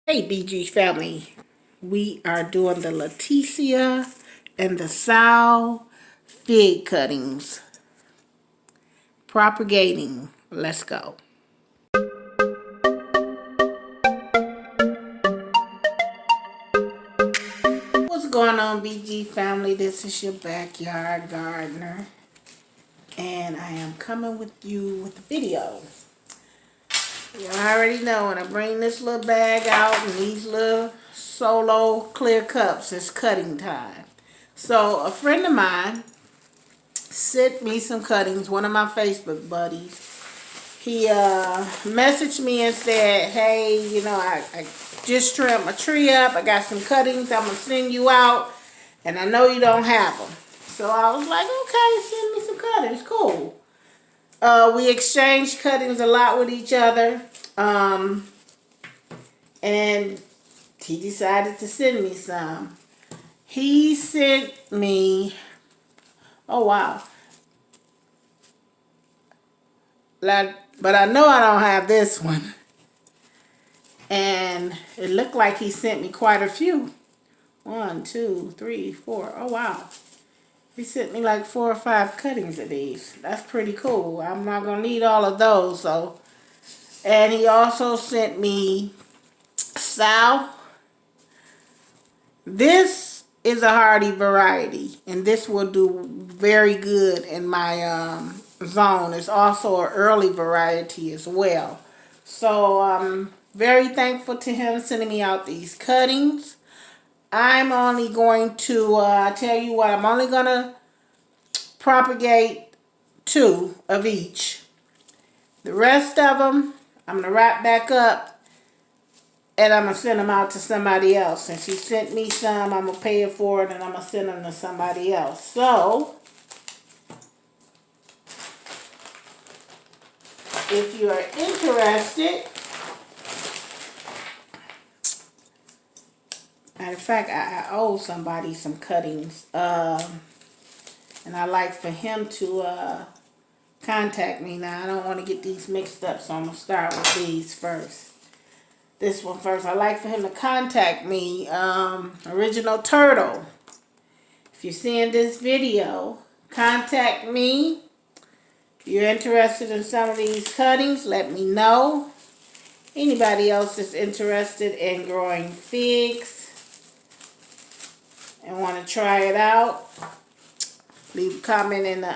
Hey BG family, we are doing the Leticia and the Sal fig cuttings. Propagating. Let's go. What's going on BG family? This is your backyard gardener. And I am coming with you with a video. You already know when I bring this little bag out and these little solo clear cups, it's cutting time. So a friend of mine sent me some cuttings, one of my Facebook buddies. He messaged me and said, hey, you know, I just trimmed my tree up. I got some cuttings I'm going to send you out. And I know you don't have them. So I was like, okay, send me some cuttings. Cool. We exchanged cuttings a lot with each other. And he decided to send me some. He sent me, oh wow. But I know I don't have this one. And it looked like he sent me quite a few. 1, 2, 3, 4. Oh wow. He sent me like 4 or 5 cuttings of these. That's pretty cool. I'm not going to need all of those. So, and he also sent me Sal. This is a hardy variety. And this will do very good in my zone. It's also an early variety as well. So I'm very thankful to him sending me out these cuttings. I'm only going to tell you what, I'm only going to propagate 2 of each. The rest of them, I'm going to wrap back up and I'm going to send them out to somebody else. Since he sent me some, I'm going to pay it for it and I'm going to send them to somebody else. So, if you are interested, matter of fact, I owe somebody some cuttings. And I'd like for him to contact me now. I don't want to get these mixed up, so I'm going to start with these first. This one first. I'd like for him to contact me. Original Turtle. If you're seeing this video, contact me. If you're interested in some of these cuttings, let me know. Anybody else that's interested in growing figs and want to try it out, leave a comment in the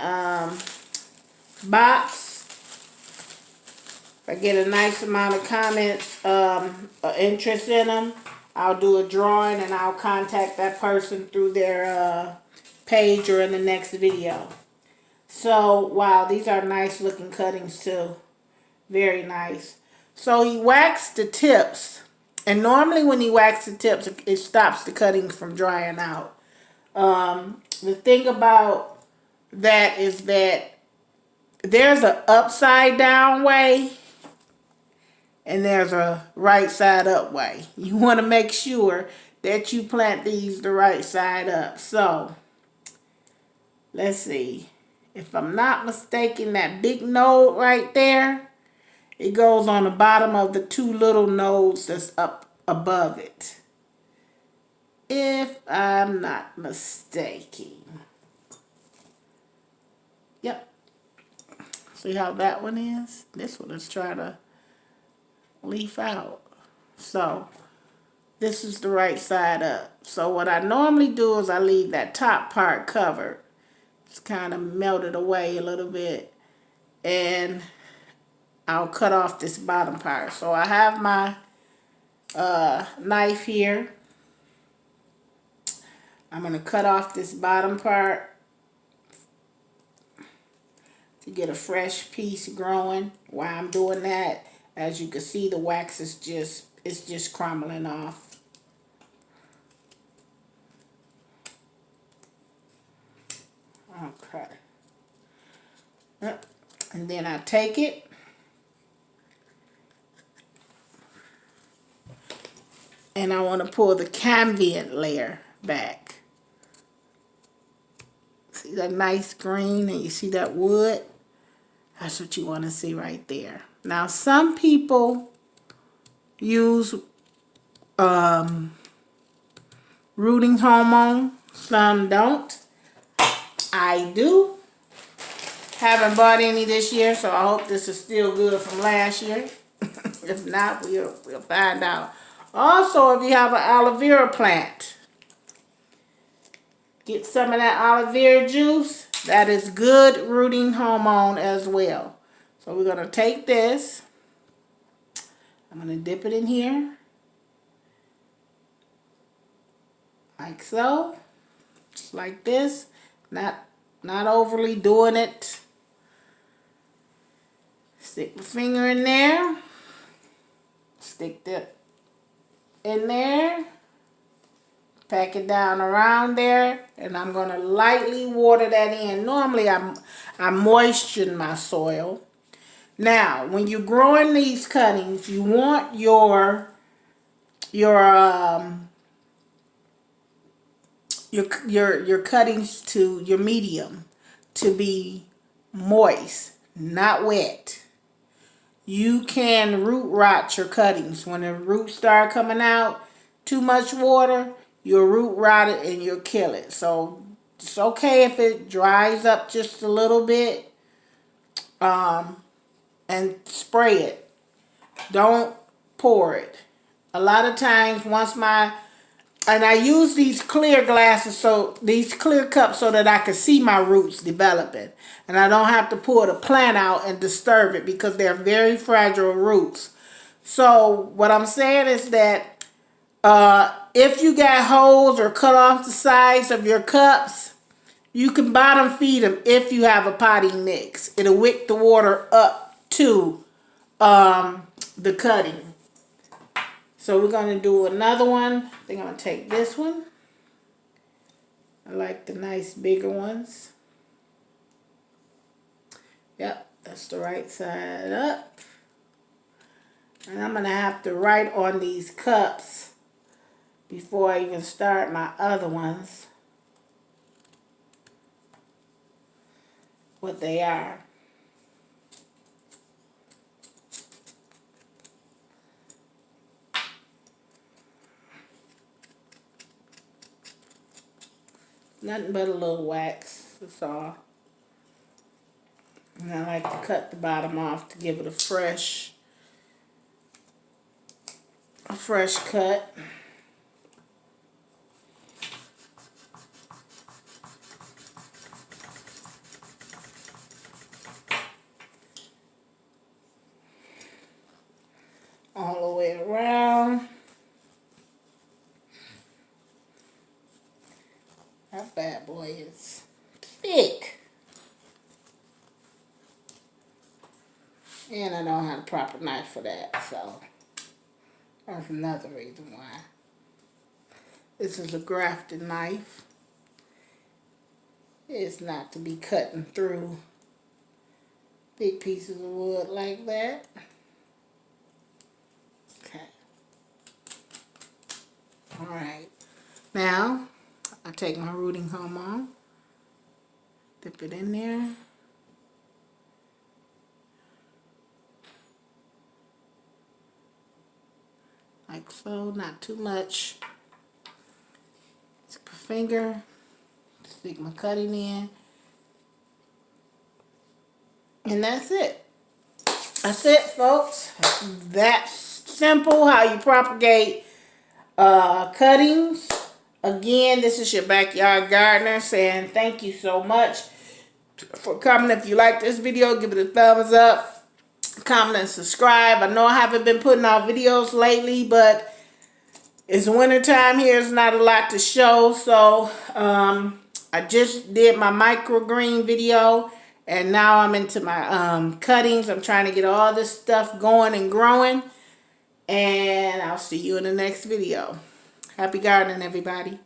box. If I get a nice amount of comments, interest in them, I'll do a drawing and I'll contact that person through their page or in the next video. So, wow, these are nice looking cuttings too. Very nice. So he waxed the tips. And normally when he waxes the tips, it stops the cuttings from drying out. The thing about that is that there's an upside down way and there's a right side up way. You want to make sure that you plant these the right side up. So, let's see. If I'm not mistaken, that big node right there, it goes on the bottom of the 2 little nodes that's up above it. If I'm not mistaken. Yep. See how that one is? This one is trying to leaf out. So, this is the right side up. So what I normally do is I leave that top part covered. It's kind of melted away a little bit. And I'll cut off this bottom part. So I have my knife here. I'm going to cut off this bottom part to get a fresh piece growing. While I'm doing that, as you can see, the wax is just crumbling off. Okay. And then I take it and I want to pull the cambium layer back. See that nice green and you see that wood? That's what you want to see right there. Now some people use rooting hormone. Some don't. I do. Haven't bought any this year, so I hope this is still good from last year. If not, we'll find out. Also, if you have an aloe vera plant, get some of that aloe vera juice. That is good rooting hormone as well. So we're going to take this. I'm going to dip it in here. Like so. Just like this. Not overly doing it. Stick the finger in there. Stick that in there. Pack it down around there. And I'm going to lightly water that in. Normally I moisten my soil. Now, when you're growing these cuttings, you want your cuttings to your medium to be moist, not wet. You can root rot your cuttings. When the roots start coming out, too much water, you'll root rot it and you'll kill it. So it's okay if it dries up just a little bit. And spray it. Don't pour it. A lot of times and I use these clear glasses, these clear cups, so that I can see my roots developing. And I don't have to pull the plant out and disturb it because they're very fragile roots. So what I'm saying is that if you got holes or cut off the sides of your cups, you can bottom feed them if you have a potting mix. It'll wick the water up to the cutting. So we're going to do another one. I think I'm going to take this one. I like the nice bigger ones. Yep, that's the right side up. And I'm going to have to write on these cups before I even start my other ones what they are. Nothing but a little wax, that's all. And I like to cut the bottom off to give it a fresh cut. All the way around. That bad boy is thick. And I don't have a proper knife for that, so that's another reason why. This is a grafted knife. It's not to be cutting through big pieces of wood like that. Okay. Alright. Now, I take my rooting hormone, dip it in there. Like so, not too much. Stick my finger, stick my cutting in. And that's it. That's it, folks. That's simple how you propagate cuttings. Again, this is your backyard gardener saying thank you so much for coming. If you like this video, give it a thumbs up, comment, and subscribe. I know I haven't been putting out videos lately, but it's winter time here. It's not a lot to show. So I just did my microgreen video, and now I'm into my cuttings. I'm trying to get all this stuff going and growing. And I'll see you in the next video. Happy gardening, everybody.